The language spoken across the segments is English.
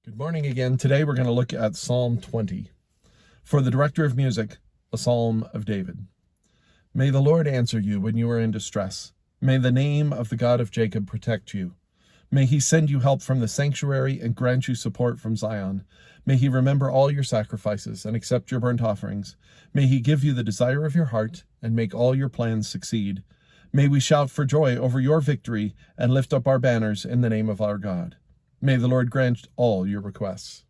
Good morning again. Today we're going to look at Psalm 20. For the director of music, a psalm of David. May the Lord answer you when you are in distress. May the name of the God of Jacob protect you. May he send you help from the sanctuary and grant you support from Zion. May he remember all your sacrifices and accept your burnt offerings. May he give you the desire of your heart and make all your plans succeed. May we shout for joy over your victory and lift up our banners in the name of our God. May the Lord grant all your requests.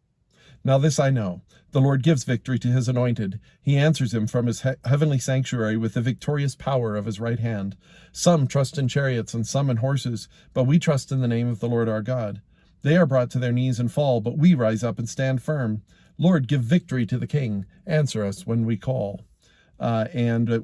Now this I know, the Lord gives victory to his anointed. He answers him from his heavenly sanctuary with the victorious power of his right hand. Some trust in chariots and some in horses, but we trust in the name of the Lord our God. They are brought to their knees and fall, but we rise up and stand firm. Lord, give victory to the king. Answer us when we call. We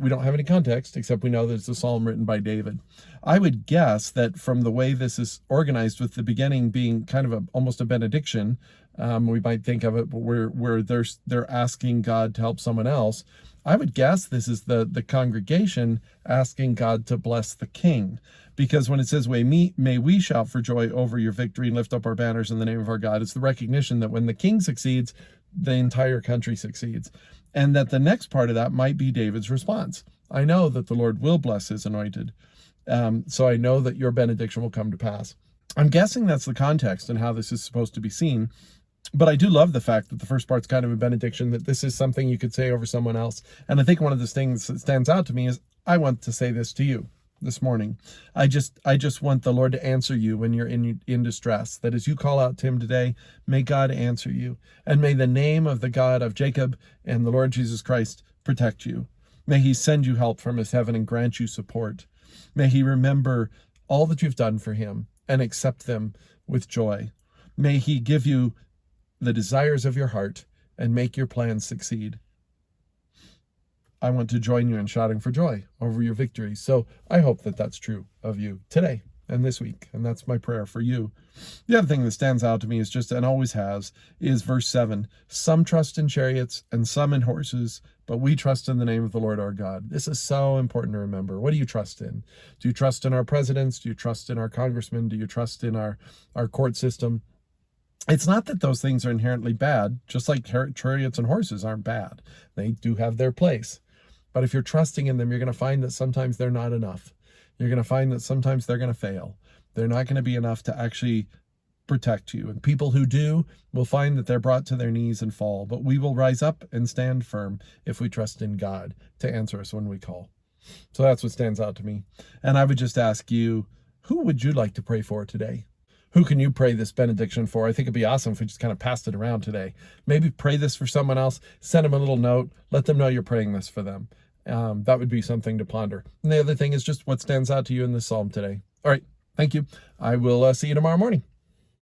don't have any context, except we know that it's a psalm written by David. I would guess that from the way this is organized, with the beginning being kind of almost a benediction, we might think of it where they're asking God to help someone else. I would guess this is the congregation asking God to bless the king, because when it says, may we shout for joy over your victory and lift up our banners in the name of our God, it's the recognition that when the king succeeds, the entire country succeeds. And that the next part of that might be David's response. I know that the Lord will bless his anointed. So I know that your benediction will come to pass. I'm guessing that's the context and how this is supposed to be seen. But I do love the fact that the first part's kind of a benediction, that this is something you could say over someone else. And I think one of the things that stands out to me is, I want to say this to you this morning. I just want the Lord to answer you when you're in distress, that as you call out to him today, may God answer you, and may the name of the God of Jacob and the Lord Jesus Christ protect you. May he send you help from his heaven and grant you support. May he remember all that you've done for him and accept them with joy. May he give you the desires of your heart and make your plans succeed. I want to join you in shouting for joy over your victory. So I hope that that's true of you today and this week. And that's my prayer for you. The other thing that stands out to me is just, and always has, is verse 7. Some trust in chariots and some in horses, but we trust in the name of the Lord our God. This is so important to remember. What do you trust in? Do you trust in our presidents? Do you trust in our congressmen? Do you trust in our court system? It's not that those things are inherently bad, just like chariots and horses aren't bad. They do have their place. But if you're trusting in them, you're going to find that sometimes they're not enough. You're going to find that sometimes they're going to fail. They're not going to be enough to actually protect you. And people who do will find that they're brought to their knees and fall. But we will rise up and stand firm if we trust in God to answer us when we call. So that's what stands out to me. And I would just ask you, who would you like to pray for today? Who can you pray this benediction for? I think it'd be awesome if we just kind of passed it around today. Maybe pray this for someone else, send them a little note, let them know you're praying this for them. That would be something to ponder. And the other thing is just what stands out to you in this psalm today. All right. Thank you. I will see you tomorrow morning.